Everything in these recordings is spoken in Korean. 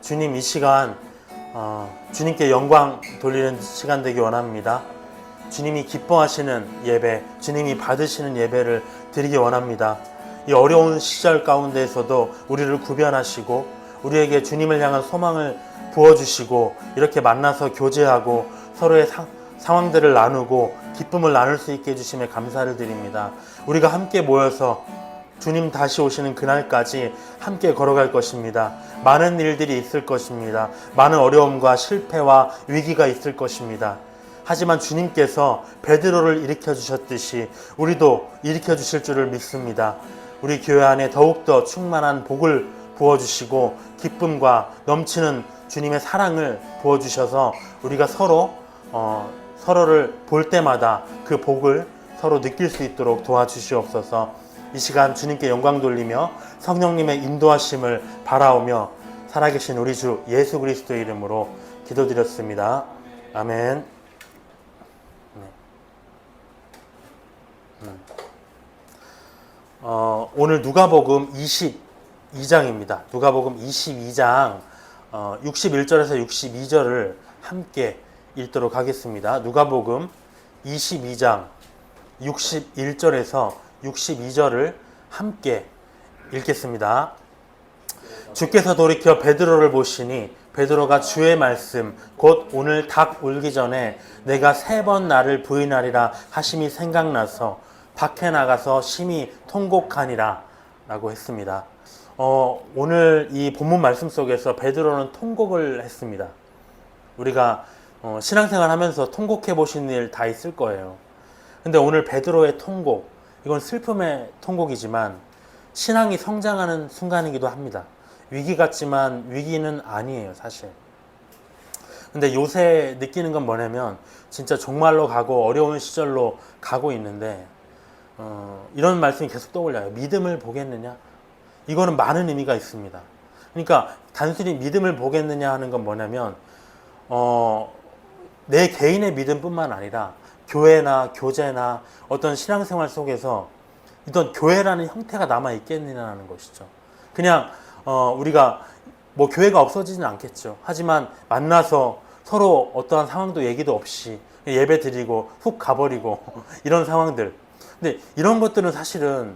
주님 이 시간 주님께 영광 돌리는 시간 되기 원합니다. 주님이 기뻐하시는 예배, 주님이 받으시는 예배를 드리기 원합니다. 이 어려운 시절 가운데에서도 우리를 구별하시고 우리에게 주님을 향한 소망을 부어주시고 이렇게 만나서 교제하고 서로의 상황들을 나누고 기쁨을 나눌 수 있게 해주심에 감사를 드립니다. 우리가 함께 모여서 주님 다시 오시는 그날까지 함께 걸어갈 것입니다. 많은 일들이 있을 것입니다. 많은 어려움과 실패와 위기가 있을 것입니다. 하지만 주님께서 베드로를 일으켜 주셨듯이 우리도 일으켜 주실 줄을 믿습니다. 우리 교회 안에 더욱더 충만한 복을 부어주시고 기쁨과 넘치는 주님의 사랑을 부어주셔서 우리가 서로를 볼 때마다 그 복을 서로 느낄 수 있도록 도와주시옵소서. 이 시간 주님께 영광 돌리며 성령님의 인도하심을 바라오며 살아계신 우리 주 예수 그리스도의 이름으로 기도드렸습니다. 아멘. 오늘 누가복음 22장입니다. 누가복음 22장 61절에서 62절을 함께 읽도록 하겠습니다. 누가복음 22장 61절에서 62절을 함께 읽겠습니다. 주께서 돌이켜 베드로를 보시니 베드로가 주의 말씀 곧 오늘 닭 울기 전에 내가 3번 나를 부인하리라 하심이 생각나서 밖에 나가서 심히 통곡하니라 라고 했습니다. 오늘 이 본문 말씀 속에서 베드로는 통곡을 했습니다. 우리가 신앙생활 하면서 통곡해 보신 일 다 있을 거예요. 근데 오늘 베드로의 통곡, 이건 슬픔의 통곡이지만 신앙이 성장하는 순간이기도 합니다. 위기 같지만 위기는 아니에요, 사실. 근데 요새 느끼는 건 뭐냐면 진짜 종말로 가고 어려운 시절로 가고 있는데 이런 말씀이 계속 떠올려요. 믿음을 보겠느냐? 이거는 많은 의미가 있습니다. 그러니까 단순히 믿음을 보겠느냐 하는 건 뭐냐면 내 개인의 믿음뿐만 아니라 교회나 교제나 어떤 신앙생활 속에서 어떤 교회라는 형태가 남아 있겠느냐는 것이죠. 그냥 우리가 뭐 교회가 없어지진 않겠죠. 하지만 만나서 서로 어떠한 상황도 얘기도 없이 예배 드리고 훅 가버리고 이런 상황들. 근데 이런 것들은 사실은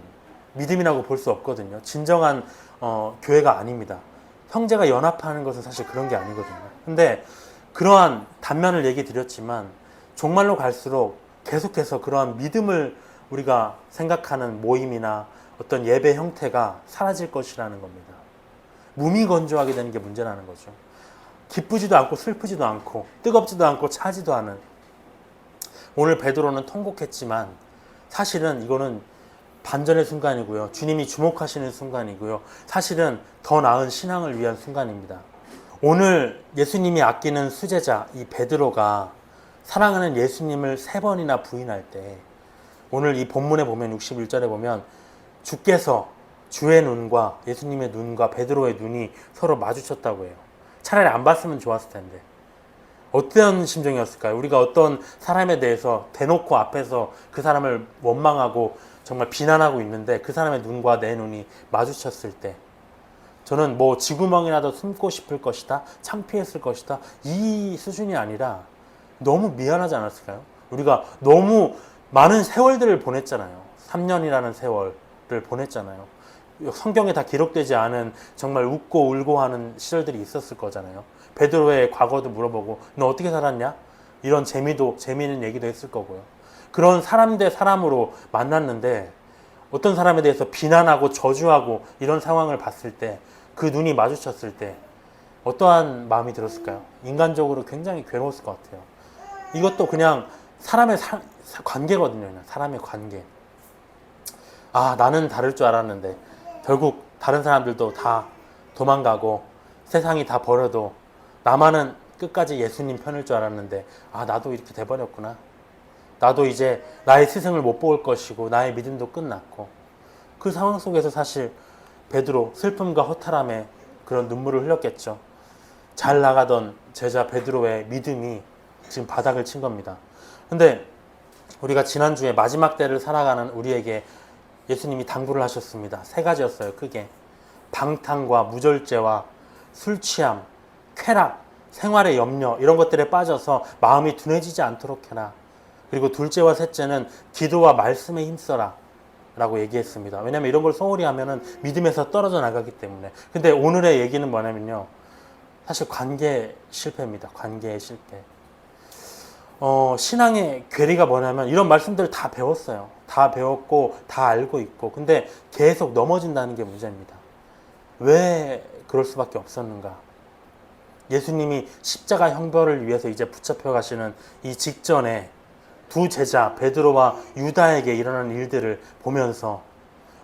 믿음이라고 볼 수 없거든요. 진정한 교회가 아닙니다. 형제가 연합하는 것은 사실 그런 게 아니거든요. 근데 그러한 단면을 얘기 드렸지만 종말로 갈수록 계속해서 그러한 믿음을 우리가 생각하는 모임이나 어떤 예배 형태가 사라질 것이라는 겁니다. 무미건조하게 되는 게 문제라는 거죠. 기쁘지도 않고 슬프지도 않고 뜨겁지도 않고 차지도 않은. 오늘 베드로는 통곡했지만 사실은 이거는 반전의 순간이고요. 주님이 주목하시는 순간이고요. 사실은 더 나은 신앙을 위한 순간입니다. 오늘 예수님이 아끼는 수제자 이 베드로가 사랑하는 예수님을 3번이나 부인할 때 오늘 이 본문에 보면 61절에 보면 주께서 주의 눈과 예수님의 눈과 베드로의 눈이 서로 마주쳤다고 해요. 차라리 안 봤으면 좋았을 텐데 어떤 심정이었을까요? 우리가 어떤 사람에 대해서 대놓고 앞에서 그 사람을 원망하고 정말 비난하고 있는데 그 사람의 눈과 내 눈이 마주쳤을 때 저는 뭐 쥐구멍이라도 숨고 싶을 것이다, 창피했을 것이다, 이 수준이 아니라 너무 미안하지 않았을까요? 우리가 너무 많은 세월들을 보냈잖아요. 3년이라는 세월을 보냈잖아요. 성경에 다 기록되지 않은 정말 웃고 울고 하는 시절들이 있었을 거잖아요. 베드로의 과거도 물어보고 너 어떻게 살았냐? 이런 재미있는 얘기도 했을 거고요. 그런 사람 대 사람으로 만났는데 어떤 사람에 대해서 비난하고 저주하고 이런 상황을 봤을 때 그 눈이 마주쳤을 때 어떠한 마음이 들었을까요? 인간적으로 굉장히 괴로웠을 것 같아요. 이것도 그냥 사람의 관계거든요. 그냥 사람의 관계. 아, 나는 다를 줄 알았는데 결국 다른 사람들도 다 도망가고 세상이 다 버려도 나만은 끝까지 예수님 편일 줄 알았는데 아, 나도 이렇게 돼버렸구나. 나도 이제 나의 스승을 못 볼 것이고 나의 믿음도 끝났고 그 상황 속에서 사실 베드로 슬픔과 허탈함에 그런 눈물을 흘렸겠죠. 잘 나가던 제자 베드로의 믿음이 지금 바닥을 친 겁니다. 근데 우리가 지난주에 마지막 때를 살아가는 우리에게 예수님이 당부를 하셨습니다. 3가지였어요. 크게 방탕과 무절제와 술 취함, 쾌락, 생활의 염려 이런 것들에 빠져서 마음이 둔해지지 않도록 해라. 그리고 둘째와 셋째는 기도와 말씀에 힘써라 라고 얘기했습니다. 왜냐하면 이런 걸 소홀히 하면은 믿음에서 떨어져 나가기 때문에. 근데 오늘의 얘기는 뭐냐면요, 사실 관계 실패입니다. 관계의 실패. 신앙의 괴리가 뭐냐면 이런 말씀들을 다 배웠어요. 다 배웠고 다 알고 있고, 근데 계속 넘어진다는 게 문제입니다. 왜 그럴 수밖에 없었는가? 예수님이 십자가 형벌을 위해서 이제 붙잡혀 가시는 이 직전에 두 제자 베드로와 유다에게 일어나는 일들을 보면서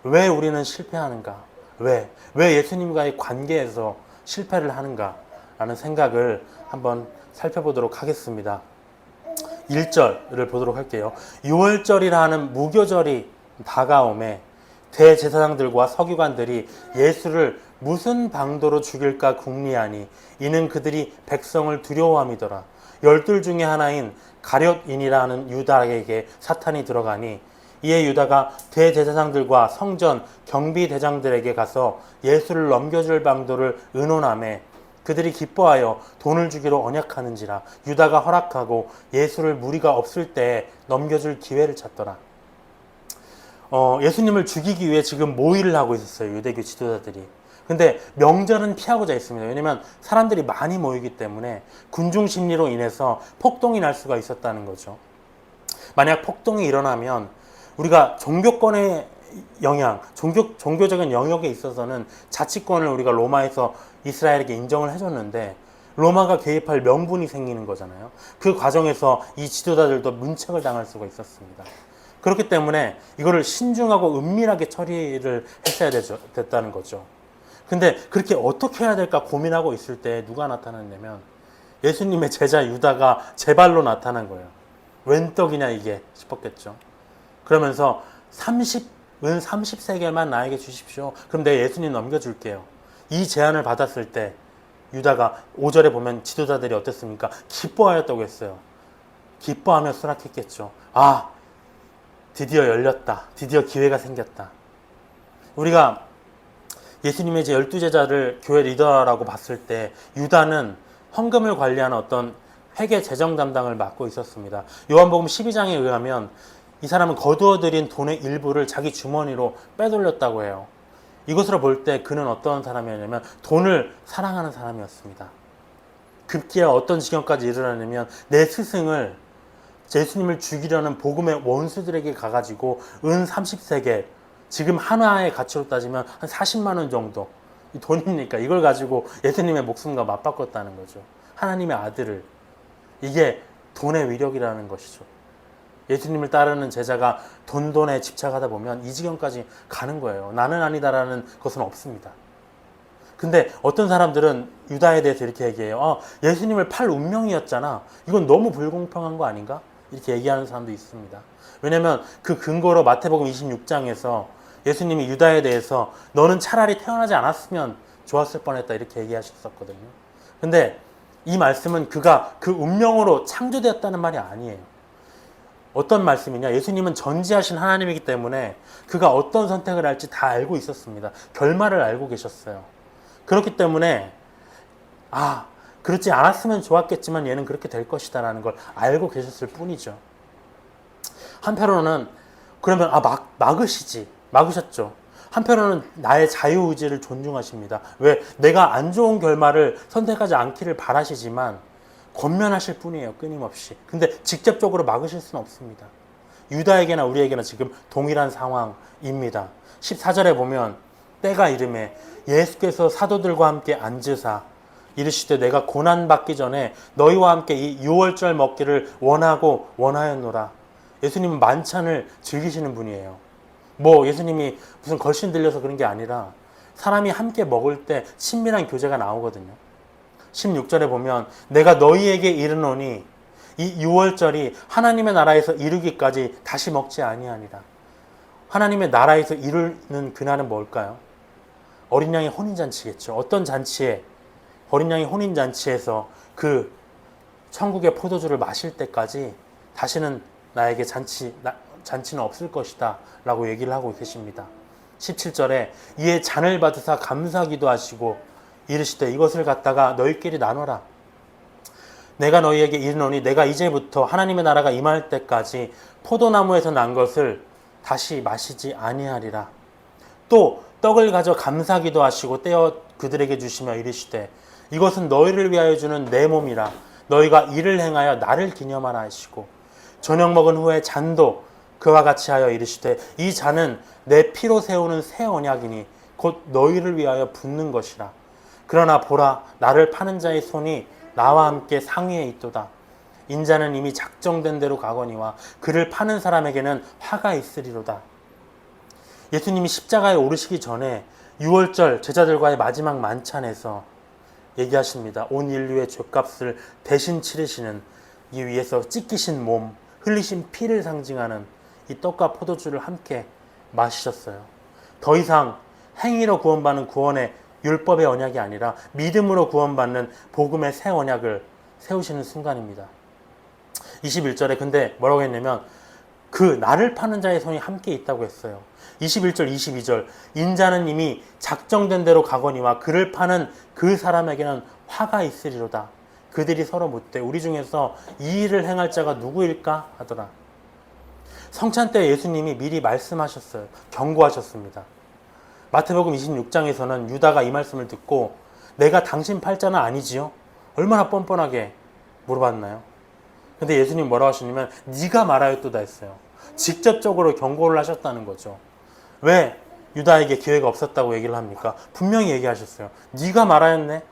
왜 우리는 실패하는가? 왜 예수님과의 관계에서 실패를 하는가? 라는 생각을 한번 살펴보도록 하겠습니다. 1절을 보도록 할게요. 6월절이라 하는 무교절이 다가오매 대제사장들과 서기관들이 예수를 무슨 방도로 죽일까 궁리하니 이는 그들이 백성을 두려워함이더라. 12 중에 하나인 가룟인이라는 유다에게 사탄이 들어가니 이에 유다가 대제사장들과 성전 경비대장들에게 가서 예수를 넘겨줄 방도를 의논하매 그들이 기뻐하여 돈을 주기로 언약하는지라. 유다가 허락하고 예수를 무리가 없을 때에 넘겨줄 기회를 찾더라. 예수님을 죽이기 위해 지금 모의를 하고 있었어요, 유대교 지도자들이. 근데 명절은 피하고자 했습니다. 왜냐면 사람들이 많이 모이기 때문에 군중 심리로 인해서 폭동이 날 수가 있었다는 거죠. 만약 폭동이 일어나면 우리가 종교권의 영향, 종교적인 영역에 있어서는 자치권을 우리가 로마에서 이스라엘에게 인정을 해줬는데 로마가 개입할 명분이 생기는 거잖아요. 그 과정에서 이 지도자들도 문책을 당할 수가 있었습니다. 그렇기 때문에 이거를 신중하고 은밀하게 처리를 했어야 됐다는 거죠. 근데 그렇게 어떻게 해야 될까 고민하고 있을 때 누가 나타났냐면 예수님의 제자 유다가 제 발로 나타난 거예요. 웬 떡이냐 이게 싶었겠죠. 그러면서 은 30세겔만 나에게 주십시오. 그럼 내가 예수님 넘겨줄게요. 이 제안을 받았을 때 유다가 5절에 보면 지도자들이 어땠습니까? 기뻐하였다고 했어요. 기뻐하며 수락했겠죠. 아, 드디어 열렸다. 드디어 기회가 생겼다. 우리가 예수님의 이제 12제자를 교회 리더라고 봤을 때 유다는 헌금을 관리하는 어떤 회계 재정 담당을 맡고 있었습니다. 요한복음 12장에 의하면 이 사람은 거두어들인 돈의 일부를 자기 주머니로 빼돌렸다고 해요. 이것으로 볼 때 그는 어떤 사람이었냐면 돈을 사랑하는 사람이었습니다. 급기야 어떤 지경까지 이르렀냐면 내 스승을 예수님을 죽이려는 복음의 원수들에게 가가지고 은 30세겔, 지금 하나의 가치로 따지면 한 40만 원 정도 이 돈이니까 이걸 가지고 예수님의 목숨과 맞바꿨다는 거죠. 하나님의 아들을. 이게 돈의 위력이라는 것이죠. 예수님을 따르는 제자가 돈에 집착하다 보면 이 지경까지 가는 거예요. 나는 아니다라는 것은 없습니다. 근데 어떤 사람들은 유다에 대해서 이렇게 얘기해요. 예수님을 팔 운명이었잖아. 이건 너무 불공평한 거 아닌가? 이렇게 얘기하는 사람도 있습니다. 왜냐하면 그 근거로 마태복음 26장에서 예수님이 유다에 대해서 너는 차라리 태어나지 않았으면 좋았을 뻔했다 이렇게 얘기하셨었거든요. 근데 이 말씀은 그가 그 운명으로 창조되었다는 말이 아니에요. 어떤 말씀이냐? 예수님은 전지하신 하나님이기 때문에 그가 어떤 선택을 할지 다 알고 있었습니다. 결말을 알고 계셨어요. 그렇기 때문에 그렇지 않았으면 좋았겠지만 얘는 그렇게 될 것이다 라는 걸 알고 계셨을 뿐이죠. 한편으로는 그러면 막으셨죠. 한편으로는 나의 자유의지를 존중하십니다. 왜? 내가 안 좋은 결말을 선택하지 않기를 바라시지만 권면하실 뿐이에요. 끊임없이. 근데 직접적으로 막으실 수는 없습니다. 유다에게나 우리에게나 지금 동일한 상황입니다. 14절에 보면 때가 이르매 예수께서 사도들과 함께 앉으사 이르시되 내가 고난받기 전에 너희와 함께 이 6월절 먹기를 원하였노라. 예수님은 만찬을 즐기시는 분이에요. 예수님이 무슨 걸신 들려서 그런 게 아니라 사람이 함께 먹을 때 친밀한 교제가 나오거든요. 16절에 보면 내가 너희에게 이르노니 이 6월절이 하나님의 나라에서 이루기까지 다시 먹지 아니하니라. 하나님의 나라에서 이루는 그날은 뭘까요? 어린 양의 혼인잔치겠죠. 어떤 잔치에? 어린 양의 혼인잔치에서 그 천국의 포도주를 마실 때까지 다시는 나에게 잔치는 없을 것이다 라고 얘기를 하고 계십니다. 17절에 이에 잔을 받으사 감사기도 하시고 이르시되 이것을 갖다가 너희끼리 나눠라. 내가 너희에게 이르노니 내가 이제부터 하나님의 나라가 임할 때까지 포도나무에서 난 것을 다시 마시지 아니하리라. 또 떡을 가져 감사기도 하시고 떼어 그들에게 주시며 이르시되 이것은 너희를 위하여 주는 내 몸이라. 너희가 이를 행하여 나를 기념하라 하시고 저녁 먹은 후에 잔도 그와 같이 하여 이르시되 이 잔은 내 피로 세우는 새 언약이니 곧 너희를 위하여 붓는 것이라. 그러나 보라, 나를 파는 자의 손이 나와 함께 상위에 있도다. 인자는 이미 작정된 대로 가거니와 그를 파는 사람에게는 화가 있으리로다. 예수님이 십자가에 오르시기 전에 6월절 제자들과의 마지막 만찬에서 얘기하십니다. 온 인류의 죄값을 대신 치르시는 이 위에서 찢기신 몸, 흘리신 피를 상징하는 이 떡과 포도주를 함께 마시셨어요. 더 이상 행위로 구원받는 구원의 율법의 언약이 아니라 믿음으로 구원받는 복음의 새 언약을 세우시는 순간입니다. 21절에 근데 뭐라고 했냐면 그 나를 파는 자의 손이 함께 있다고 했어요. 21절, 22절 인자는 이미 작정된 대로 가거니와 그를 파는 그 사람에게는 화가 있으리로다. 그들이 서로 묻되 우리 중에서 이 일을 행할 자가 누구일까 하더라. 성찬 때 예수님이 미리 말씀하셨어요. 경고하셨습니다. 마태복음 26장에서는 유다가 이 말씀을 듣고 내가 당신 팔자는 아니지요? 얼마나 뻔뻔하게 물어봤나요? 근데 예수님 뭐라고 하시냐면 네가 말하였도다 했어요. 직접적으로 경고를 하셨다는 거죠. 왜 유다에게 기회가 없었다고 얘기를 합니까? 분명히 얘기하셨어요. 네가 말하였네.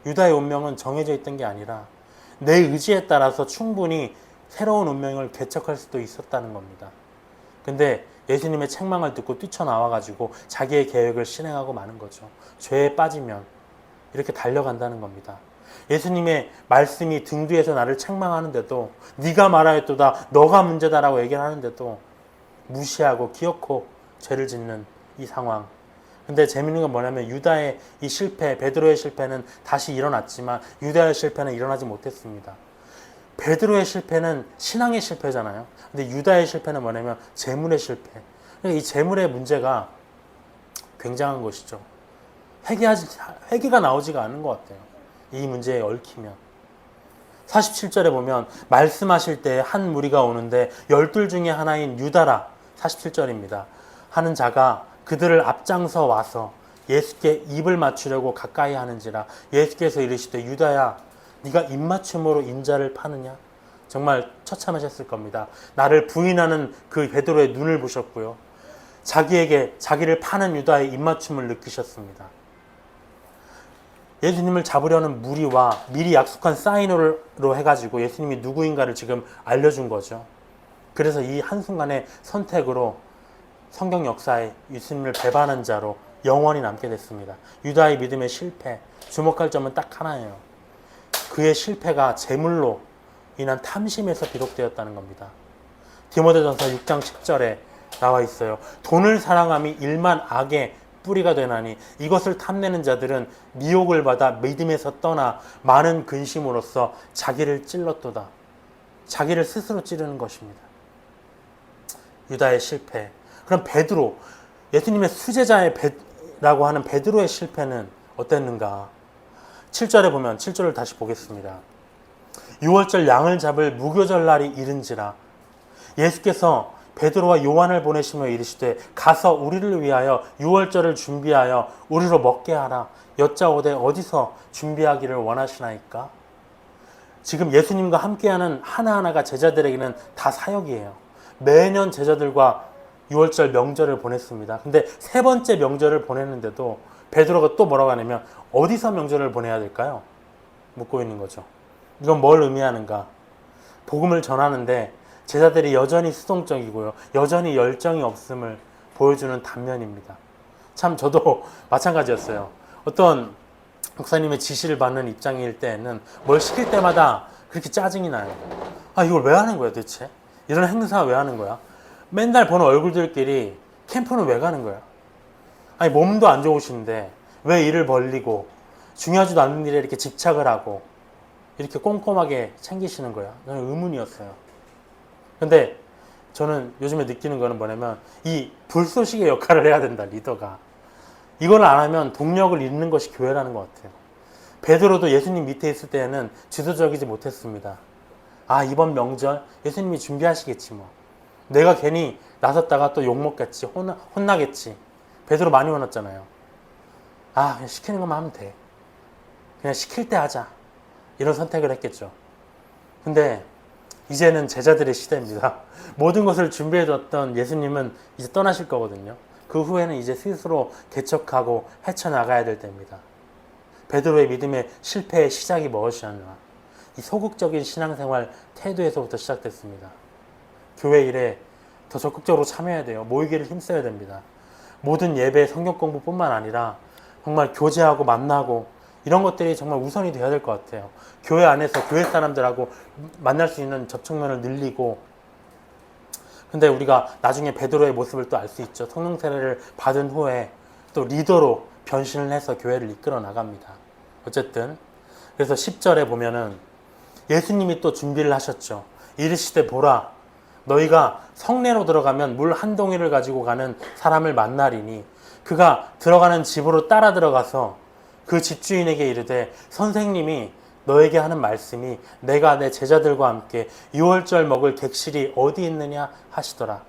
유다의 운명은 정해져 있던 게 아니라 내 의지에 따라서 충분히 새로운 운명을 개척할 수도 있었다는 겁니다. 근데 예수님의 책망을 듣고 뛰쳐나와가지고 자기의 계획을 실행하고 마는 거죠. 죄에 빠지면 이렇게 달려간다는 겁니다. 예수님의 말씀이 등 뒤에서 나를 책망하는데도 네가 말하였도다, 너가 문제다라고 얘기를 하는데도 무시하고 기어코 죄를 짓는 이 상황. 근데 재밌는 건 뭐냐면 유다의 이 실패, 베드로의 실패는 다시 일어났지만 유다의 실패는 일어나지 못했습니다. 베드로의 실패는 신앙의 실패잖아요. 근데 유다의 실패는 뭐냐면 재물의 실패. 그러니까 이 재물의 문제가 굉장한 것이죠. 회개가 나오지가 않는 것 같아요. 이 문제에 얽히면. 47절에 보면 말씀하실 때 한 무리가 오는데 12 중에 하나인 유다라 47절입니다. 하는 자가 그들을 앞장서 와서 예수께 입을 맞추려고 가까이 하는지라 예수께서 이르시되 유다야 네가 입맞춤으로 인자를 파느냐? 정말 처참하셨을 겁니다. 나를 부인하는 그 베드로의 눈을 보셨고요. 자기를 파는 유다의 입맞춤을 느끼셨습니다. 예수님을 잡으려는 무리와 미리 약속한 사인으로 해가지고 예수님이 누구인가를 지금 알려준 거죠. 그래서 이 한순간의 선택으로 성경 역사에 예수님을 배반한 자로 영원히 남게 됐습니다. 유다의 믿음의 실패, 주목할 점은 딱 하나예요. 그의 실패가 재물로 인한 탐심에서 비롯되었다는 겁니다. 디모데전서 6장 10절에 나와 있어요. 돈을 사랑함이 일만 악의 뿌리가 되나니 이것을 탐내는 자들은 미혹을 받아 믿음에서 떠나 많은 근심으로써 자기를 찔렀도다. 자기를 스스로 찌르는 것입니다. 유다의 실패. 그럼 베드로, 예수님의 수제자라고 하는 베드로의 실패는 어땠는가? 7절에 보면 7절을 다시 보겠습니다. 6월절 양을 잡을 무교절 날이 이른지라 예수께서 베드로와 요한을 보내시며 이르시되 가서 우리를 위하여 6월절을 준비하여 우리로 먹게 하라. 여짜오되 어디서 준비하기를 원하시나이까? 지금 예수님과 함께하는 하나하나가 제자들에게는 다 사역이에요. 매년 제자들과 6월절 명절을 보냈습니다. 근데 세 번째 명절을 보냈는데도 베드로가 또 뭐라고 하냐면 어디서 명절을 보내야 될까요? 묻고 있는 거죠. 이건 뭘 의미하는가? 복음을 전하는데 제자들이 여전히 수동적이고요. 여전히 열정이 없음을 보여주는 단면입니다. 참 저도 마찬가지였어요. 어떤 목사님의 지시를 받는 입장일 때에는 뭘 시킬 때마다 그렇게 짜증이 나요. 아, 이걸 왜 하는 거야 대체? 이런 행사 왜 하는 거야? 맨날 보는 얼굴들끼리 캠프는 왜 가는 거야? 아니 몸도 안 좋으신데 왜 일을 벌리고 중요하지도 않은 일에 이렇게 집착을 하고 이렇게 꼼꼼하게 챙기시는 거야? 저는 의문이었어요. 근데 저는 요즘에 느끼는 거는 뭐냐면 이 불쏘시개 역할을 해야 된다, 리더가. 이걸 안 하면 동력을 잃는 것이 교회라는 것 같아요. 베드로도 예수님 밑에 있을 때에는 지도적이지 못했습니다. 아, 이번 명절 예수님이 준비하시겠지 뭐. 내가 괜히 나섰다가 또 욕먹겠지, 혼나겠지. 베드로 많이 혼났잖아요. 아, 그냥 시키는 것만 하면 돼. 그냥 시킬 때 하자. 이런 선택을 했겠죠. 근데 이제는 제자들의 시대입니다. 모든 것을 준비해뒀던 예수님은 이제 떠나실 거거든요. 그 후에는 이제 스스로 개척하고 헤쳐나가야 될 때입니다. 베드로의 믿음의 실패의 시작이 무엇이었나? 이 소극적인 신앙생활 태도에서부터 시작됐습니다. 교회 일에 더 적극적으로 참여해야 돼요. 모이기를 힘써야 됩니다. 모든 예배, 성경 공부뿐만 아니라 정말 교제하고 만나고 이런 것들이 정말 우선이 되어야 될 것 같아요. 교회 안에서 교회 사람들하고 만날 수 있는 접촉면을 늘리고, 근데 우리가 나중에 베드로의 모습을 또 알 수 있죠. 성령 세례를 받은 후에 또 리더로 변신을 해서 교회를 이끌어 나갑니다. 어쨌든 그래서 10절에 보면은 예수님이 또 준비를 하셨죠. 이르시되 보라, 너희가 성내로 들어가면 물 한 동이를 가지고 가는 사람을 만나리니 그가 들어가는 집으로 따라 들어가서 그 집주인에게 이르되 선생님이 너에게 하는 말씀이 내가 내 제자들과 함께 유월절 먹을 객실이 어디 있느냐 하시더라.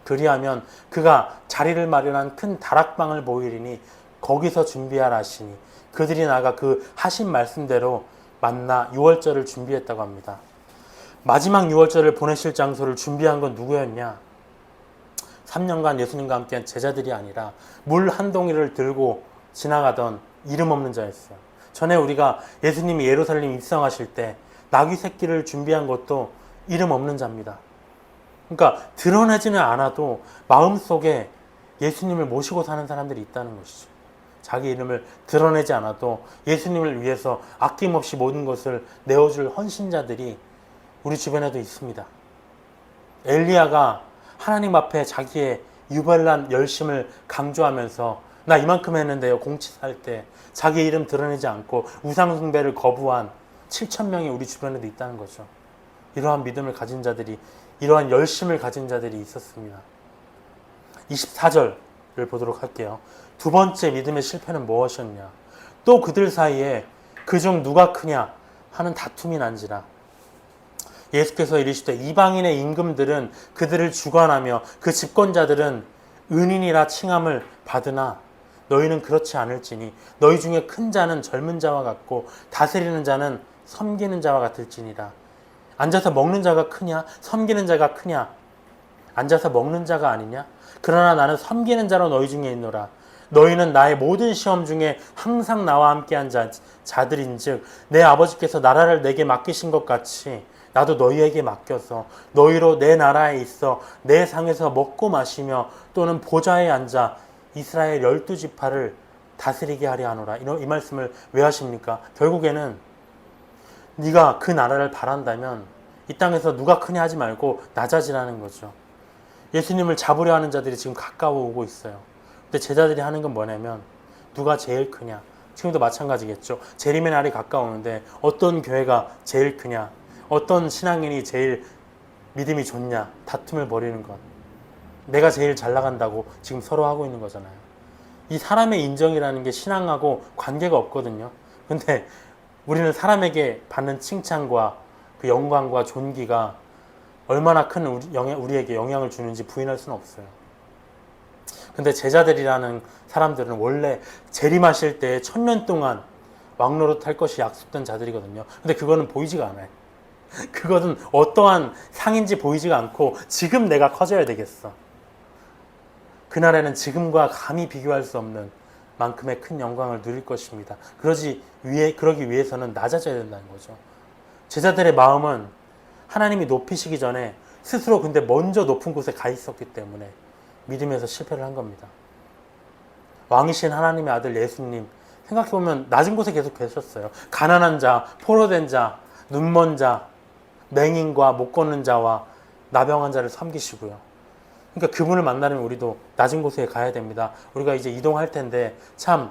그리하면 그가 자리를 마련한 큰 다락방을 보이리니 거기서 준비하라 하시니 그들이 나가 그 하신 말씀대로 만나 유월절을 준비했다고 합니다. 마지막 유월절을 보내실 장소를 준비한 건 누구였냐? 3년간 예수님과 함께한 제자들이 아니라 물 한 동이를 들고 지나가던 이름 없는 자였어요. 전에 우리가 예수님이 예루살렘 입성하실 때 나귀 새끼를 준비한 것도 이름 없는 자입니다. 그러니까 드러내지는 않아도 마음속에 예수님을 모시고 사는 사람들이 있다는 것이죠. 자기 이름을 드러내지 않아도 예수님을 위해서 아낌없이 모든 것을 내어줄 헌신자들이 우리 주변에도 있습니다. 엘리야가 하나님 앞에 자기의 유별난 열심을 강조하면서 나 이만큼 했는데요, 공치할 때 자기 이름 드러내지 않고 우상 숭배를 거부한 7,000명이 우리 주변에도 있다는 거죠. 이러한 믿음을 가진 자들이, 이러한 열심을 가진 자들이 있었습니다. 24절을 보도록 할게요. 두 번째 믿음의 실패는 무엇이었냐? 또 그들 사이에 그중 누가 크냐 하는 다툼이 난지라. 예수께서 이르시되 이방인의 임금들은 그들을 주관하며 그 집권자들은 은인이라 칭함을 받으나 너희는 그렇지 않을지니 너희 중에 큰 자는 젊은 자와 같고 다스리는 자는 섬기는 자와 같을지니라. 앉아서 먹는 자가 크냐? 섬기는 자가 크냐? 앉아서 먹는 자가 아니냐? 그러나 나는 섬기는 자로 너희 중에 있노라. 너희는 나의 모든 시험 중에 항상 나와 함께한 자들인즉 내 아버지께서 나라를 내게 맡기신 것 같이 나도 너희에게 맡겨서 너희로 내 나라에 있어 내 상에서 먹고 마시며 또는 보좌에 앉아 이스라엘 12지파를 다스리게 하려 하노라. 이 말씀을 왜 하십니까? 결국에는 네가 그 나라를 바란다면 이 땅에서 누가 크냐 하지 말고 낮아지라는 거죠. 예수님을 잡으려 하는 자들이 지금 가까워 오고 있어요. 근데 제자들이 하는 건 뭐냐면 누가 제일 크냐? 지금도 마찬가지겠죠. 재림의 날이 가까우는데 어떤 교회가 제일 크냐? 어떤 신앙인이 제일 믿음이 좋냐? 다툼을 벌이는 것. 내가 제일 잘 나간다고 지금 서로 하고 있는 거잖아요. 이 사람의 인정이라는 게 신앙하고 관계가 없거든요. 근데 우리는 사람에게 받는 칭찬과 그 영광과 존귀가 얼마나 큰 우리에게 영향을 주는지 부인할 수는 없어요. 근데 제자들이라는 사람들은 원래 재림하실 때 1000년 동안 왕노릇 할 것이 약속된 자들이거든요. 근데 그거는 보이지가 않아요. 그것은 어떠한 상인지 보이지가 않고 지금 내가 커져야 되겠어. 그날에는 지금과 감히 비교할 수 없는 만큼의 큰 영광을 누릴 것입니다. 그러기 위해서는 낮아져야 된다는 거죠. 제자들의 마음은 하나님이 높이시기 전에 스스로 근데 먼저 높은 곳에 가 있었기 때문에 믿음에서 실패를 한 겁니다. 왕이신 하나님의 아들 예수님, 생각해보면 낮은 곳에 계속 계셨어요. 가난한 자, 포로된 자, 눈먼 자, 맹인과 못 걷는 자와 나병한 자를 섬기시고요. 그러니까 그분을 만나려면 우리도 낮은 곳에 가야 됩니다. 우리가 이제 이동할 텐데 참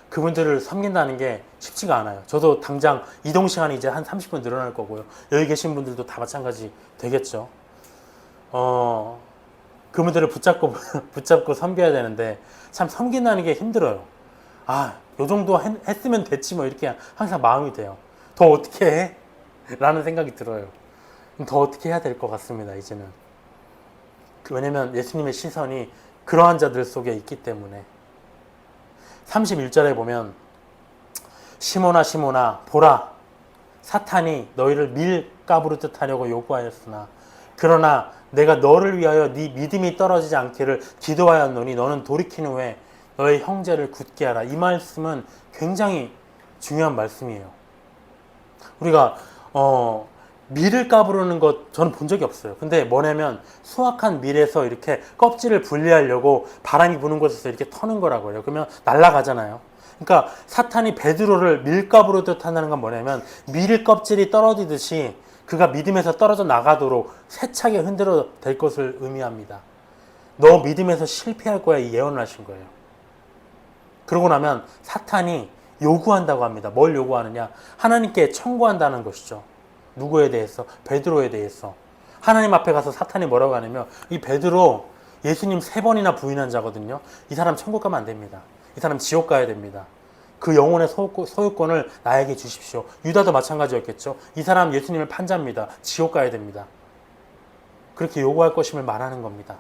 그분들을 섬긴다는 게 쉽지가 않아요. 저도 당장 이동 시간이 이제 한 30분 늘어날 거고요. 여기 계신 분들도 다 마찬가지 되겠죠. 그분들을 붙잡고 섬겨야 되는데 참 섬긴다는 게 힘들어요. 아, 요 정도 했으면 됐지 뭐 이렇게 항상 마음이 돼요. 더 어떻게 해? 라는 생각이 들어요. 더 어떻게 해야 될 것 같습니다, 이제는. 왜냐면 예수님의 시선이 그러한 자들 속에 있기 때문에. 31절에 보면 시몬아 시몬아 보라 사탄이 너희를 밀가부르듯 하려고 요구하였으나 그러나 내가 너를 위하여 네 믿음이 떨어지지 않기를 기도하였노니 너는 돌이킨 후에 너의 형제를 굳게 하라. 이 말씀은 굉장히 중요한 말씀이에요. 우리가 밀을 까부르는 것 저는 본 적이 없어요. 근데 뭐냐면 수확한 밀에서 이렇게 껍질을 분리하려고 바람이 부는 곳에서 이렇게 터는 거라고 해요. 그러면 날아가잖아요. 그러니까 사탄이 베드로를 밀가부르듯 한다는 건 뭐냐면 밀 껍질이 떨어지듯이 그가 믿음에서 떨어져 나가도록 세차게 흔들어 댈 것을 의미합니다. 너 믿음에서 실패할 거야 이 예언을 하신 거예요. 그러고 나면 사탄이 요구한다고 합니다. 뭘 요구하느냐? 하나님께 청구한다는 것이죠. 누구에 대해서? 베드로에 대해서. 하나님 앞에 가서 사탄이 뭐라고 하냐면 이 베드로 예수님 3번이나 부인한 자거든요. 이 사람 천국 가면 안 됩니다. 이 사람 지옥 가야 됩니다. 그 영혼의 소유권을 나에게 주십시오. 유다도 마찬가지였겠죠. 이 사람 예수님을 판자입니다. 지옥 가야 됩니다. 그렇게 요구할 것임을 말하는 겁니다.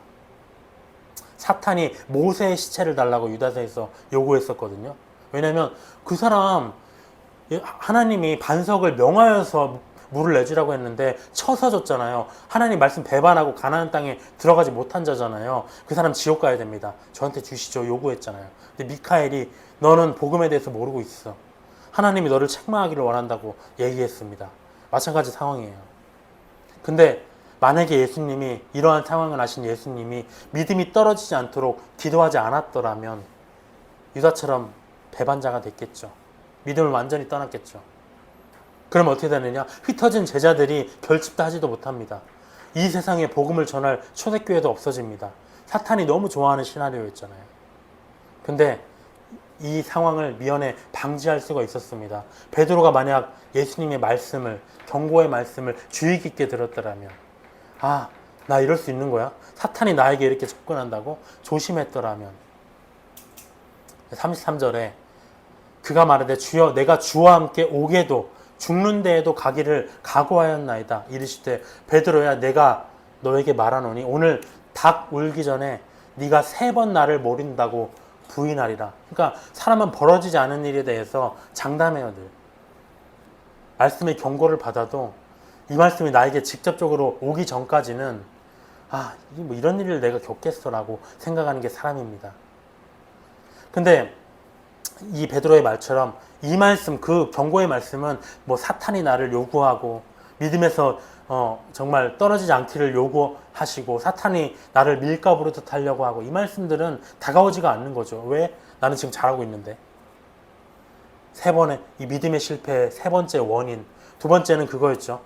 사탄이 모세의 시체를 달라고 유다서에서 요구했었거든요. 왜냐하면 그 사람 하나님이 반석을 명하여서 물을 내주라고 했는데 쳐서 줬잖아요. 하나님 말씀 배반하고 가나안 땅에 들어가지 못한 자잖아요. 그 사람 지옥 가야 됩니다. 저한테 주시죠 요구했잖아요. 근데 미카엘이 너는 복음에 대해서 모르고 있어. 하나님이 너를 책망하기를 원한다고 얘기했습니다. 마찬가지 상황이에요. 근데 만약에 예수님이 이러한 상황을 아신 예수님이 믿음이 떨어지지 않도록 기도하지 않았더라면 유다처럼 배반자가 됐겠죠. 믿음을 완전히 떠났겠죠. 그럼 어떻게 되느냐? 흩어진 제자들이 결집도 하지도 못합니다. 이 세상에 복음을 전할 초대교회도 없어집니다. 사탄이 너무 좋아하는 시나리오였잖아요. 근데 이 상황을 미연에 방지할 수가 있었습니다. 베드로가 만약 예수님의 말씀을, 경고의 말씀을 주의 깊게 들었더라면 아, 나 이럴 수 있는 거야? 사탄이 나에게 이렇게 접근한다고? 조심했더라면 33절에 그가 말하되 주여 내가 주와 함께 오게도 죽는 데에도 가기를 각오하였나이다. 이르시되 베드로야 내가 너에게 말하노니 오늘 닭 울기 전에 네가 3번 나를 모른다고 부인하리라. 그러니까 사람은 벌어지지 않은 일에 대해서 장담해요 늘. 말씀의 경고를 받아도 이 말씀이 나에게 직접적으로 오기 전까지는 아, 뭐 이런 일을 내가 겪겠어라고 생각하는 게 사람입니다. 근데 이 베드로의 말처럼 이 말씀, 그 경고의 말씀은 뭐 사탄이 나를 요구하고 믿음에서 정말 떨어지지 않기를 요구하시고 사탄이 나를 밀가부르듯 하려고 하고 이 말씀들은 다가오지가 않는 거죠. 왜? 나는 지금 잘하고 있는데. 3번의 이 믿음의 실패의 3번째 원인. 2번째는 그거였죠.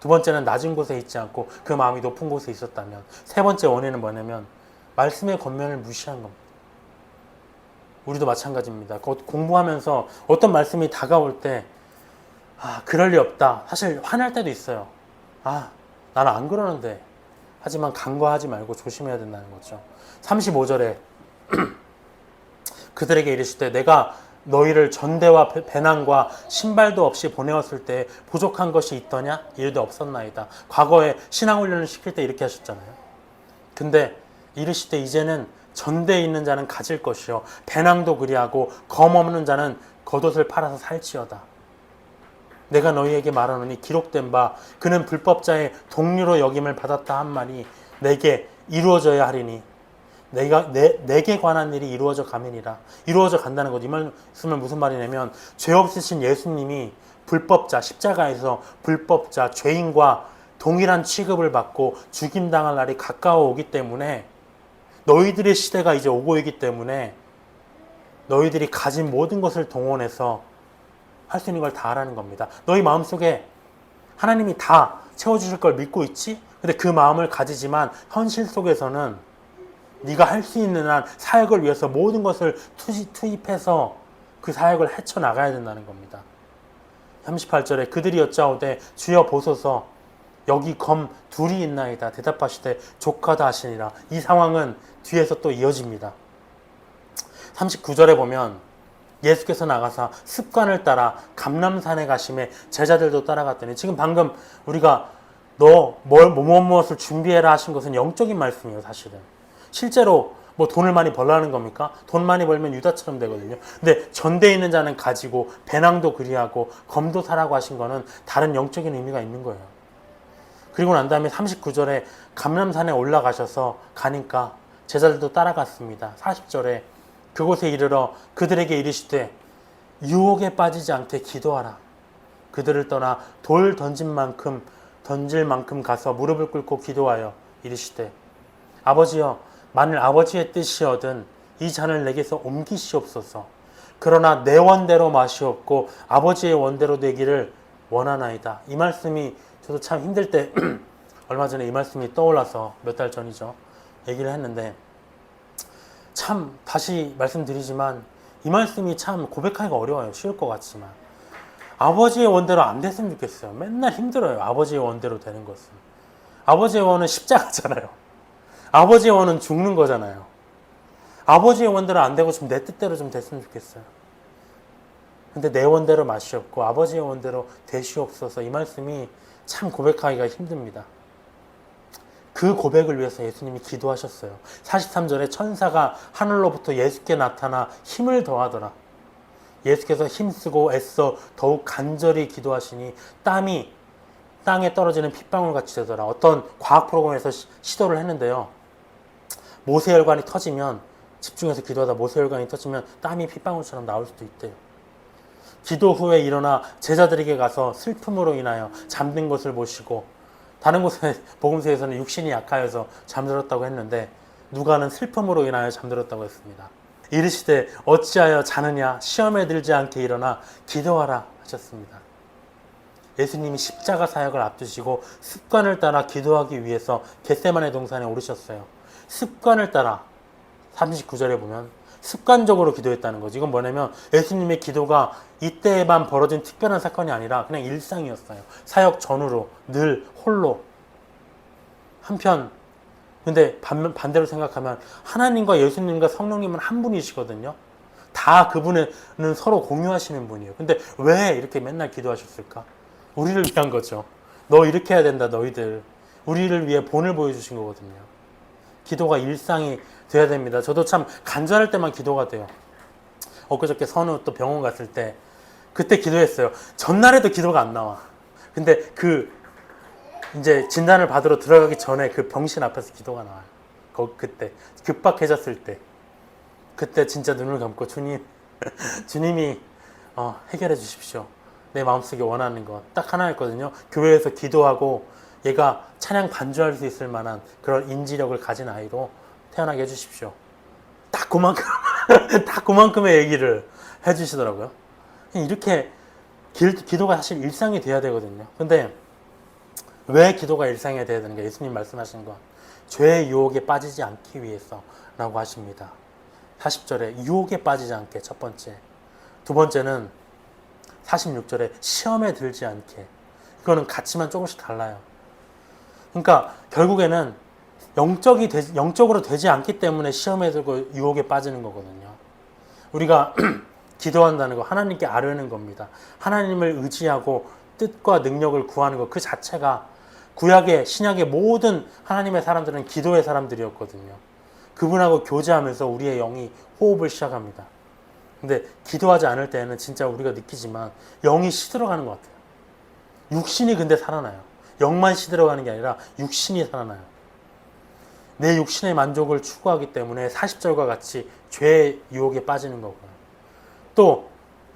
2번째는 낮은 곳에 있지 않고 그 마음이 높은 곳에 있었다면 3번째 원인은 뭐냐면 말씀의 권면을 무시한 겁니다. 우리도 마찬가지입니다. 공부하면서 어떤 말씀이 다가올 때 아, 그럴 리 없다. 사실 화날 때도 있어요. 아, 나는 안 그러는데. 하지만 간과하지 말고 조심해야 된다는 거죠. 35절에 그들에게 이르시되 내가 너희를 전대와 배낭과 신발도 없이 보내었을 때 부족한 것이 있더냐? 이르되 없었나이다. 과거에 신앙훈련을 시킬 때 이렇게 하셨잖아요. 근데 이르시되 이제는 전대에 있는 자는 가질 것이요 배낭도 그리하고 검 없는 자는 겉옷을 팔아서 살지어다. 내가 너희에게 말하노니 기록된 바 그는 불법자의 동류로 여김을 받았다 한 말이 내게 이루어져야 하리니 내게 관한 일이 이루어져 가면이라. 이루어져 간다는 것. 이 말씀은 무슨 말이냐면 죄 없으신 예수님이 불법자, 십자가에서 불법자, 죄인과 동일한 취급을 받고 죽임당할 날이 가까워 오기 때문에 너희들의 시대가 이제 오고 있기 때문에 너희들이 가진 모든 것을 동원해서 할 수 있는 걸 다 하라는 겁니다. 너희 마음속에 하나님이 다 채워주실 걸 믿고 있지? 근데 그 마음을 가지지만 현실 속에서는 네가 할 수 있는 한 사역을 위해서 모든 것을 투입해서 그 사역을 헤쳐나가야 된다는 겁니다. 38절에 그들이 여짜오되 주여 보소서 여기 검 둘이 있나이다. 대답하시되 족하다 하시니라. 이 상황은 뒤에서 또 이어집니다. 39절에 보면 예수께서 나가사 습관을 따라 감람산에 가심에 제자들도 따라갔더니, 지금 방금 우리가 너 무엇을 준비해라 하신 것은 영적인 말씀이에요. 사실은 실제로 뭐 돈을 많이 벌라는 겁니까? 돈 많이 벌면 유다처럼 되거든요. 근데 전대에 있는 자는 가지고 배낭도 그리하고 검도 사라고 하신 거는 다른 영적인 의미가 있는 거예요. 그리고 난 다음에 39절에 감람산에 올라가셔서 가니까 제자들도 따라갔습니다. 40절에 그곳에 이르러 그들에게 이르시되 유혹에 빠지지 않게 기도하라. 그들을 떠나 돌 던질 만큼 가서 무릎을 꿇고 기도하여 이르시되 아버지여, 만일 아버지의 뜻이거든 이 잔을 내게서 옮기시옵소서. 그러나 내 원대로 마시옵고 아버지의 원대로 되기를 원하나이다. 이 말씀이 저도 참 힘들 때 얼마 전에 이 말씀이 떠올라서 몇 달 전이죠. 얘기를 했는데, 참 다시 말씀드리지만 이 말씀이 참 고백하기가 어려워요. 쉬울 것 같지만 아버지의 원대로 안 됐으면 좋겠어요. 맨날 힘들어요. 아버지의 원대로 되는 것은. 아버지의 원은 십자가잖아요. 아버지의 원은 죽는 거잖아요. 아버지의 원대로 안 되고 좀 내 뜻대로 좀 됐으면 좋겠어요. 근데 내 원대로 마시옵고 아버지의 원대로 되시옵소서. 이 말씀이 참 고백하기가 힘듭니다. 그 고백을 위해서 예수님이 기도하셨어요. 43절에 천사가 하늘로부터 예수께 나타나 힘을 더하더라. 예수께서 힘쓰고 애써 더욱 간절히 기도하시니 땀이 땅에 떨어지는 핏방울같이 되더라. 어떤 과학 프로그램에서 시도를 했는데요. 모세혈관이 터지면, 집중해서 기도하다 모세혈관이 터지면 땀이 핏방울처럼 나올 수도 있대요. 기도 후에 일어나 제자들에게 가서 슬픔으로 인하여 잠든 것을 보시고, 다른 곳에 복음서에서는 육신이 약하여서 잠들었다고 했는데 누가는 슬픔으로 인하여 잠들었다고 했습니다. 이르시되 어찌하여 자느냐, 시험에 들지 않게 일어나 기도하라 하셨습니다. 예수님이 십자가 사역을 앞두시고 습관을 따라 기도하기 위해서 겟세마네 동산에 오르셨어요. 습관을 따라 39절에 보면 습관적으로 기도했다는 거죠. 이건 뭐냐면 예수님의 기도가 이때에만 벌어진 특별한 사건이 아니라 그냥 일상이었어요. 사역 전후로 늘 홀로. 한편 근데 반대로 생각하면 하나님과 예수님과 성령님은 한 분이시거든요. 다 그분은 서로 공유하시는 분이에요. 근데 왜 이렇게 맨날 기도하셨을까? 우리를 위한 거죠. 너 이렇게 해야 된다, 너희들. 우리를 위해 본을 보여주신 거거든요. 기도가 일상이 돼야 됩니다. 저도 참 간절할 때만 기도가 돼요. 엊그저께 선우 또 병원 갔을 때 그때 기도했어요. 전날에도 기도가 안 나와. 근데 이제 진단을 받으러 들어가기 전에 그 병실 앞에서 기도가 나와요. 그때 급박해졌을 때, 그때 진짜 눈을 감고 주님이 해결해 주십시오. 내 마음속에 원하는 것 딱 하나였거든요. 교회에서 기도하고 얘가 찬양 반주할 수 있을 만한 그런 인지력을 가진 아이로 태어나게 해주십시오. 딱 그만큼의 얘기를 해주시더라고요. 이렇게 기도가 사실 일상이 돼야 되거든요. 근데 왜 기도가 일상이 돼야 되는가? 예수님 말씀하신 건 죄의 유혹에 빠지지 않기 위해서라고 하십니다. 40절에 유혹에 빠지지 않게, 첫 번째. 두 번째는 46절에 시험에 들지 않게. 이거는 가치만 조금씩 달라요. 그러니까 결국에는 영적으로 되지 않기 때문에 시험에 들고 유혹에 빠지는 거거든요. 우리가 기도한다는 거 하나님께 아뢰는 겁니다. 하나님을 의지하고 뜻과 능력을 구하는 것, 그 자체가 구약의 신약의 모든 하나님의 사람들은 기도의 사람들이었거든요. 그분하고 교제하면서 우리의 영이 호흡을 시작합니다. 근데 기도하지 않을 때는 진짜 우리가 느끼지만 영이 시들어가는 것 같아요. 육신이 근데 살아나요. 영만 시들어가는 게 아니라 육신이 살아나요. 내 육신의 만족을 추구하기 때문에 40절과 같이 죄의 유혹에 빠지는 거고요. 또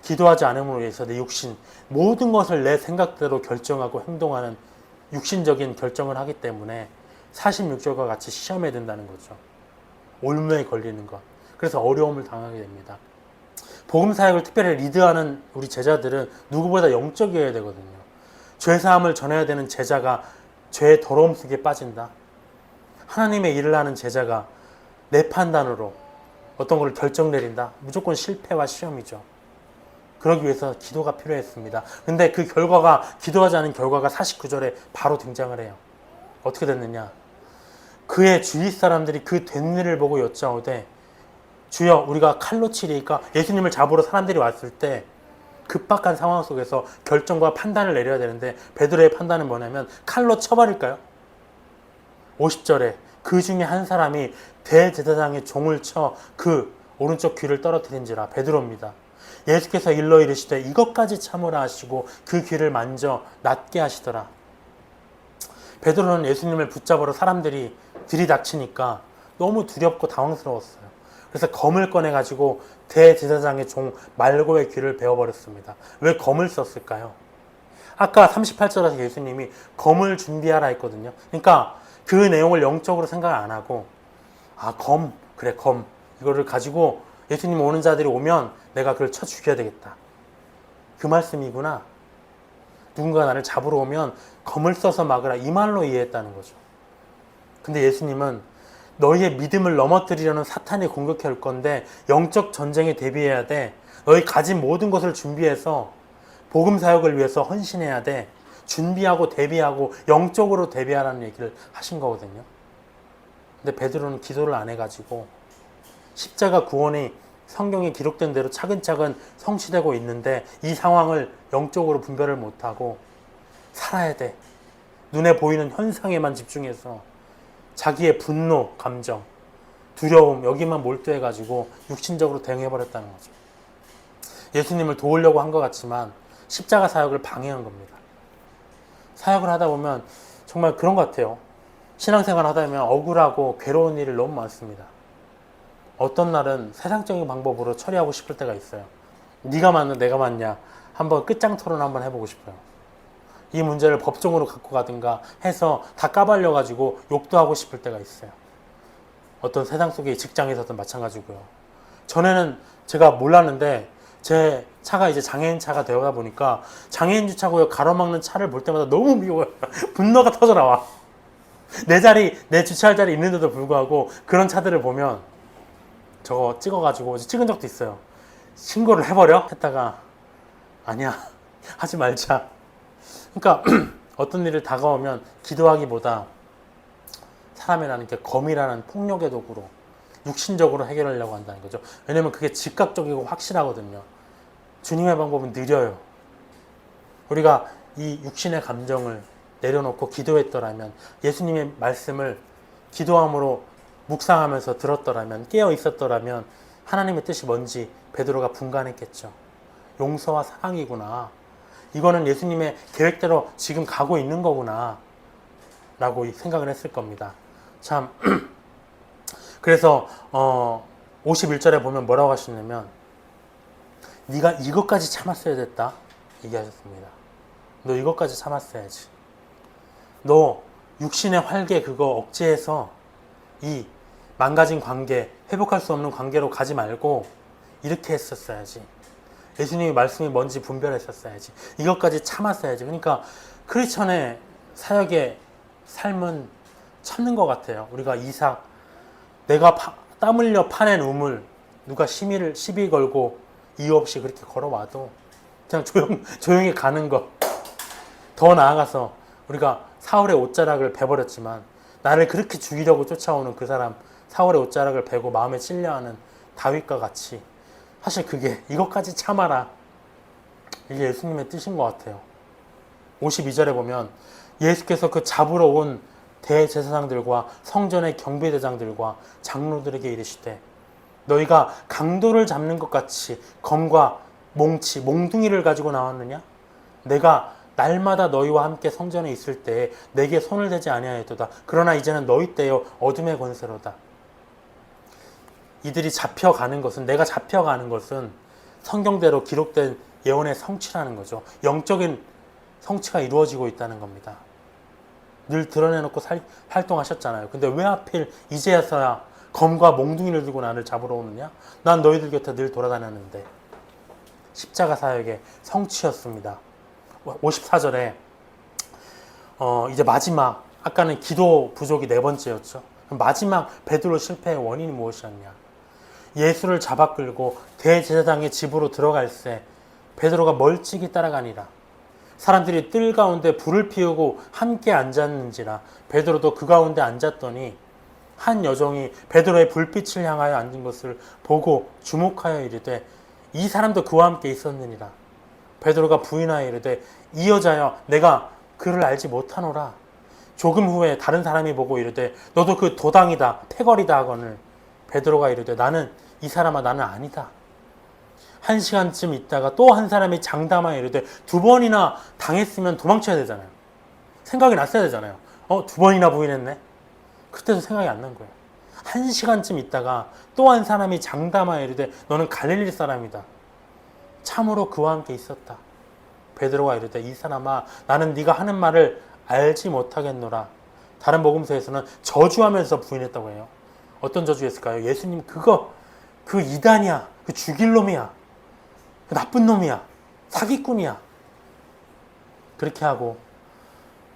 기도하지 않음으로 인해서 내 육신, 모든 것을 내 생각대로 결정하고 행동하는 육신적인 결정을 하기 때문에 46절과 같이 시험에 든다는 거죠. 올무에 걸리는 것. 그래서 어려움을 당하게 됩니다. 복음 사역을 특별히 리드하는 우리 제자들은 누구보다 영적이어야 되거든요. 죄사함을 전해야 되는 제자가 죄의 더러움 속에 빠진다. 하나님의 일을 하는 제자가 내 판단으로 어떤 걸 결정 내린다. 무조건 실패와 시험이죠. 그러기 위해서 기도가 필요했습니다. 근데 그 결과가, 기도하지 않은 결과가 49절에 바로 등장을 해요. 어떻게 됐느냐? 그의 주위 사람들이 그 된 일을 보고 여짜오되 주여 우리가 칼로 치리까. 예수님을 잡으러 사람들이 왔을 때 급박한 상황 속에서 결정과 판단을 내려야 되는데 베드로의 판단은 뭐냐면 칼로 쳐버릴까요? 50절에 그 중에 한 사람이 대제사장의 종을 쳐 그 오른쪽 귀를 떨어뜨린지라. 베드로입니다. 예수께서 일러 이르시되 이것까지 참으라 하시고 그 귀를 만져 낫게 하시더라. 베드로는 예수님을 붙잡으러 사람들이 들이닥치니까 너무 두렵고 당황스러웠어요. 그래서 검을 꺼내가지고 대제사장의 종 말고의 귀를 베어버렸습니다. 왜 검을 썼을까요? 아까 38절에서 예수님이 검을 준비하라 했거든요. 그러니까 그 내용을 영적으로 생각 안 하고 검, 그래 검, 이거를 가지고 예수님 오는 자들이 오면 내가 그걸 쳐 죽여야 되겠다. 그 말씀이구나. 누군가 나를 잡으러 오면 검을 써서 막으라, 이 말로 이해했다는 거죠. 근데 예수님은 너희의 믿음을 넘어뜨리려는 사탄이 공격해 올 건데 영적 전쟁에 대비해야 돼. 너희 가진 모든 것을 준비해서 복음 사역을 위해서 헌신해야 돼. 준비하고 대비하고 영적으로 대비하라는 얘기를 하신 거거든요. 근데 베드로는 기도를 안 해가지고 십자가 구원이 성경에 기록된 대로 차근차근 성취되고 있는데 이 상황을 영적으로 분별을 못하고 살아야 돼. 눈에 보이는 현상에만 집중해서 자기의 분노, 감정, 두려움 여기만 몰두해가지고 육신적으로 대응해버렸다는 거죠. 예수님을 도우려고 한 것 같지만 십자가 사역을 방해한 겁니다. 사역을 하다 보면 정말 그런 것 같아요. 신앙생활 하다 보면 억울하고 괴로운 일이 너무 많습니다. 어떤 날은 세상적인 방법으로 처리하고 싶을 때가 있어요. 네가 맞나 내가 맞냐 한번 끝장 토론 한번 해보고 싶어요. 이 문제를 법정으로 갖고 가든가 해서 다 까발려가지고 욕도 하고 싶을 때가 있어요. 어떤 세상 속의 직장에서도 마찬가지고요. 전에는 제가 몰랐는데 제 차가 이제 장애인 차가 되어다 보니까 장애인 주차구역 가로막는 차를 볼 때마다 너무 미워요. 분노가 터져 나와. 내 주차할 자리 있는데도 불구하고 그런 차들을 보면 저거 찍어가지고 찍은 적도 있어요. 신고를 해버려? 했다가 아니야 하지 말자. 그러니까 어떤 일을 다가오면 기도하기보다 사람이라는 게 검이라는 폭력의 도구로 육신적으로 해결하려고 한다는 거죠. 왜냐면 그게 즉각적이고 확실하거든요. 주님의 방법은 느려요. 우리가 이 육신의 감정을 내려놓고 기도했더라면, 예수님의 말씀을 기도함으로 묵상하면서 들었더라면, 깨어 있었더라면 하나님의 뜻이 뭔지 베드로가 분간했겠죠. 용서와 사랑이구나. 이거는 예수님의 계획대로 지금 가고 있는 거구나 라고 생각을 했을 겁니다. 참 그래서 51절에 보면 뭐라고 하시냐면 네가 이것까지 참았어야 됐다 얘기하셨습니다. 너 이것까지 참았어야지. 너 육신의 활개 그거 억제해서 이 망가진 관계, 회복할 수 없는 관계로 가지 말고 이렇게 했었어야지. 예수님의 말씀이 뭔지 분별했었어야지. 이것까지 참았어야지. 그러니까 크리스천의 사역의 삶은 참는 것 같아요. 우리가 이삭, 내가 땀 흘려 파낸 우물 누가 시비 걸고 이유 없이 그렇게 걸어와도 그냥 조용히 가는 것. 더 나아가서 우리가 사울의 옷자락을 베버렸지만 나를 그렇게 죽이려고 쫓아오는 그 사람, 사울의 옷자락을 베고 마음에 찔려하는 다윗과 같이 사실 그게 이것까지 참아라. 이게 예수님의 뜻인 것 같아요. 52절에 보면 예수께서 그 잡으러 온 대제사장들과 성전의 경비대장들과 장로들에게 이르시되 너희가 강도를 잡는 것 같이 검과 몽치, 몽둥이를 가지고 나왔느냐? 내가 날마다 너희와 함께 성전에 있을 때에 내게 손을 대지 아니하였도다. 그러나 이제는 너희 때요 어둠의 권세로다. 이들이 잡혀가는 것은, 내가 잡혀가는 것은 성경대로 기록된 예언의 성취라는 거죠. 영적인 성취가 이루어지고 있다는 겁니다. 늘 드러내놓고 활동하셨잖아요. 근데 왜 하필 이제서야 검과 몽둥이를 들고 나를 잡으러 오느냐? 난 너희들 곁에 늘 돌아다녔는데. 십자가 사역의 성취였습니다. 54절에 이제 마지막, 아까는 기도 부족이 네 번째였죠. 마지막 베드로 실패의 원인이 무엇이었냐? 예수를 잡아 끌고 대제사장의 집으로 들어갈 때 베드로가 멀찍이 따라가니라. 사람들이 뜰 가운데 불을 피우고 함께 앉았는지라. 베드로도 그 가운데 앉았더니 한 여종이 베드로의 불빛을 향하여 앉은 것을 보고 주목하여 이르되 이 사람도 그와 함께 있었느니라. 베드로가 부인하여 이르되 이 여자여 내가 그를 알지 못하노라. 조금 후에 다른 사람이 보고 이르되 너도 그 도당이다 패거리다 하거늘 베드로가 이르되 나는 이 사람아 나는 아니다. 한 시간쯤 있다가 또 한 사람이 장담하여 이르되 두 번이나 당했으면 도망쳐야 되잖아요. 생각이 났어야 되잖아요. 두 번이나 부인했네. 그때도 생각이 안 난 거예요. 한 시간쯤 있다가 또 한 사람이 장담하여 이르되 너는 갈릴리 사람이다. 참으로 그와 함께 있었다. 베드로가 이르되 이 사람아 나는 네가 하는 말을 알지 못하겠노라. 다른 복음서에서는 저주하면서 부인했다고 해요. 어떤 저주였을까요? 예수님 그 이단이야. 그 죽일 놈이야. 그 나쁜 놈이야. 사기꾼이야. 그렇게 하고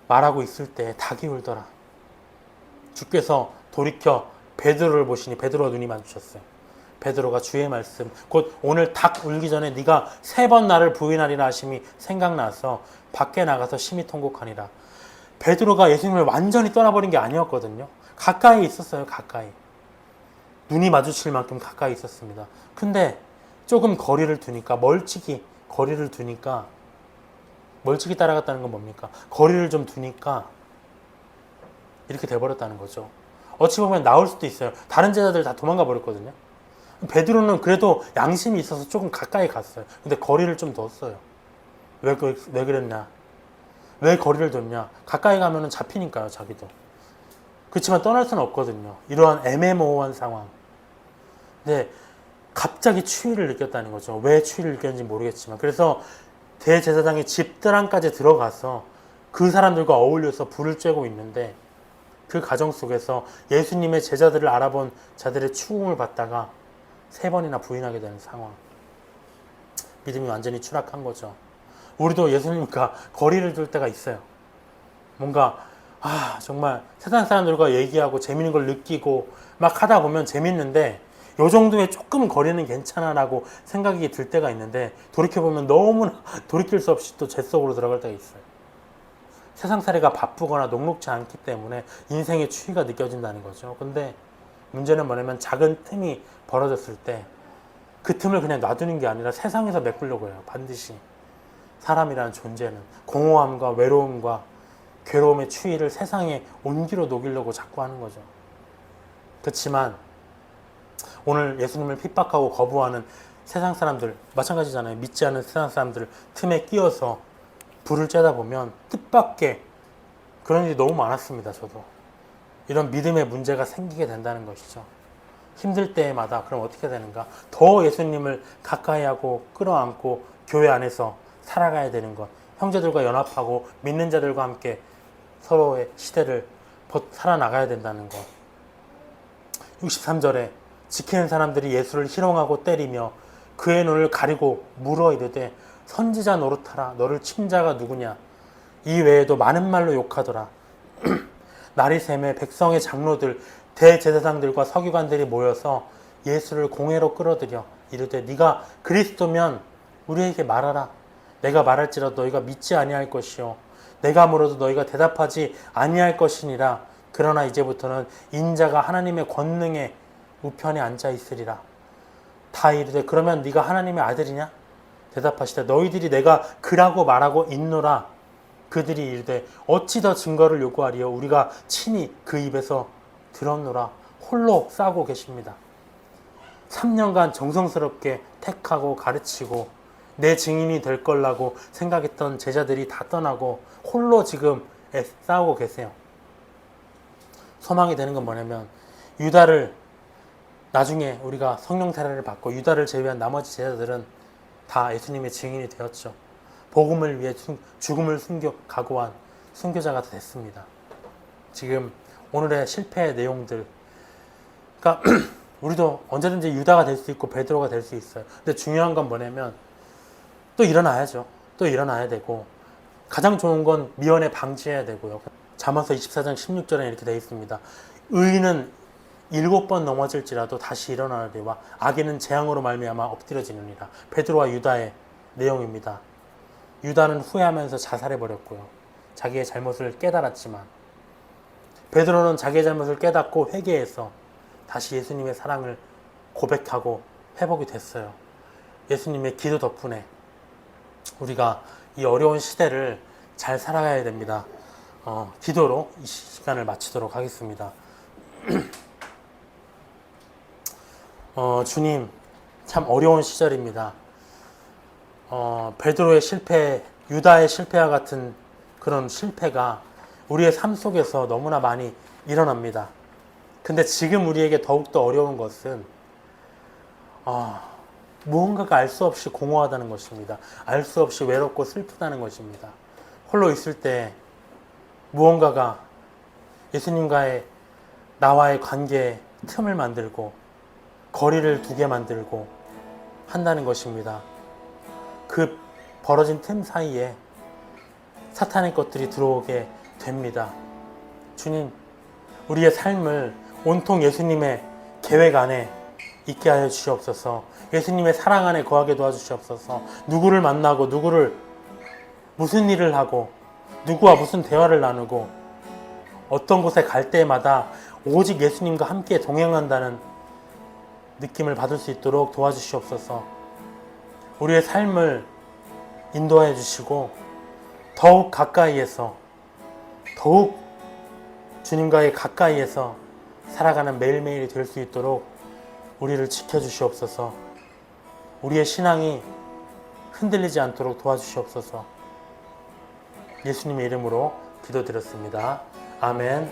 말하고 있을 때 닭이 울더라. 주께서 돌이켜 베드로를 보시니 베드로와 눈이 마주쳤어요. 베드로가 주의 말씀 곧 오늘 닭 울기 전에 네가 3번 나를 부인하리라 하심이 생각나서 밖에 나가서 심히 통곡하니라. 베드로가 예수님을 완전히 떠나버린 게 아니었거든요. 가까이 있었어요. 가까이. 눈이 마주칠 만큼 가까이 있었습니다. 근데 조금 거리를 두니까 멀찍이 따라갔다는 건 뭡니까? 거리를 좀 두니까 이렇게 돼버렸다는 거죠. 어찌 보면 나올 수도 있어요. 다른 제자들 다 도망가 버렸거든요. 베드로는 그래도 양심이 있어서 조금 가까이 갔어요. 근데 거리를 좀 뒀어요. 왜 그랬냐? 왜 거리를 뒀냐? 가까이 가면은 잡히니까요, 자기도. 그렇지만 떠날 수는 없거든요. 이러한 애매모호한 상황. 근데 갑자기 추위를 느꼈다는 거죠. 왜 추위를 느꼈는지 모르겠지만. 그래서 대제사장의 집들 안까지 들어가서 그 사람들과 어울려서 불을 쬐고 있는데 그 가정 속에서 예수님의 제자들을 알아본 자들의 추궁을 받다가 3번이나 부인하게 되는 상황. 믿음이 완전히 추락한 거죠. 우리도 예수님과 거리를 둘 때가 있어요. 뭔가 정말 세상 사람들과 얘기하고 재밌는 걸 느끼고 막 하다 보면 재밌는데 요 정도의 조금 거리는 괜찮아라고 생각이 들 때가 있는데 돌이켜보면 너무나 돌이킬 수 없이 또 제 속으로 들어갈 때가 있어요. 세상살이가 바쁘거나 녹록지 않기 때문에 인생의 추위가 느껴진다는 거죠. 근데 문제는 뭐냐면 작은 틈이 벌어졌을 때 그 틈을 그냥 놔두는 게 아니라 세상에서 메꾸려고 해요. 반드시. 사람이라는 존재는 공허함과 외로움과 괴로움의 추위를 세상에 온기로 녹이려고 자꾸 하는 거죠. 그렇지만 오늘 예수님을 핍박하고 거부하는 세상 사람들 마찬가지잖아요. 믿지 않는 세상 사람들 틈에 끼어서 불을 쬐다 보면 뜻밖의 그런 일이 너무 많았습니다. 저도. 이런 믿음의 문제가 생기게 된다는 것이죠. 힘들 때마다 그럼 어떻게 되는가? 더 예수님을 가까이 하고 끌어안고 교회 안에서 살아가야 되는 것. 형제들과 연합하고 믿는 자들과 함께 서로의 시대를 살아나가야 된다는 것. 63절에 지키는 사람들이 예수를 희롱하고 때리며 그의 눈을 가리고 물어 이르되 선지자 노릇하라. 너를 친 자가 누구냐? 이 외에도 많은 말로 욕하더라. 날이 새매 백성의 장로들 대제사장들과 서기관들이 모여서 예수를 공회로 끌어들여 이르되 네가 그리스도면 우리에게 말하라. 내가 말할지라도 너희가 믿지 아니할 것이요 내가 물어도 너희가 대답하지 아니할 것이니라. 그러나 이제부터는 인자가 하나님의 권능에 우편에 앉아 있으리라. 다 이르되 그러면 네가 하나님의 아들이냐? 대답하시되 너희들이 내가 그라고 말하고 있노라. 그들이 이르되 어찌 더 증거를 요구하리요? 우리가 친히 그 입에서 들었노라. 홀로 싸우고 계십니다. 3년간 정성스럽게 택하고 가르치고 내 증인이 될 걸라고 생각했던 제자들이 다 떠나고 홀로 지금 싸우고 계세요. 소망이 되는 건 뭐냐면 유다를 나중에 우리가 성령 세례를 받고 유다를 제외한 나머지 제자들은 다 예수님의 증인이 되었죠. 복음을 위해 죽음을 각오한 순교자가 됐습니다. 지금 오늘의 실패의 내용들, 그러니까 우리도 언제든지 유다가 될 수 있고 베드로가 될 수 있어요. 근데 중요한 건 뭐냐면 또 일어나야죠. 또 일어나야 되고 가장 좋은 건 미연에 방지해야 되고요. 잠언서 24장 16절에 이렇게 되어 있습니다. 의인은 7번 넘어질지라도 다시 일어나리와 악인은 재앙으로 말미암아 엎드려지느니라. 베드로와 유다의 내용입니다. 유다는 후회하면서 자살해버렸고요. 자기의 잘못을 깨달았지만 베드로는 자기의 잘못을 깨닫고 회개해서 다시 예수님의 사랑을 고백하고 회복이 됐어요. 예수님의 기도 덕분에 우리가 이 어려운 시대를 잘 살아가야 됩니다. 기도로 이 시간을 마치도록 하겠습니다. 주님, 참 어려운 시절입니다. 베드로의 실패, 유다의 실패와 같은 그런 실패가 우리의 삶 속에서 너무나 많이 일어납니다. 근데 지금 우리에게 더욱더 어려운 것은 무언가가 알 수 없이 공허하다는 것입니다. 알 수 없이 외롭고 슬프다는 것입니다. 홀로 있을 때 무언가가 예수님과의 나와의 관계에 틈을 만들고 거리를 두게 만들고 한다는 것입니다. 그 벌어진 틈 사이에 사탄의 것들이 들어오게 됩니다. 주님, 우리의 삶을 온통 예수님의 계획 안에 있게 하여 주시옵소서. 예수님의 사랑 안에 거하게 도와주시옵소서. 누구를 만나고 누구를 무슨 일을 하고 누구와 무슨 대화를 나누고 어떤 곳에 갈 때마다 오직 예수님과 함께 동행한다는 느낌을 받을 수 있도록 도와주시옵소서. 우리의 삶을 인도하여 주시고 더욱 가까이에서 더욱 주님과의 가까이에서 살아가는 매일매일이 될 수 있도록 우리를 지켜주시옵소서. 우리의 신앙이 흔들리지 않도록 도와주시옵소서. 예수님의 이름으로 기도드렸습니다. 아멘.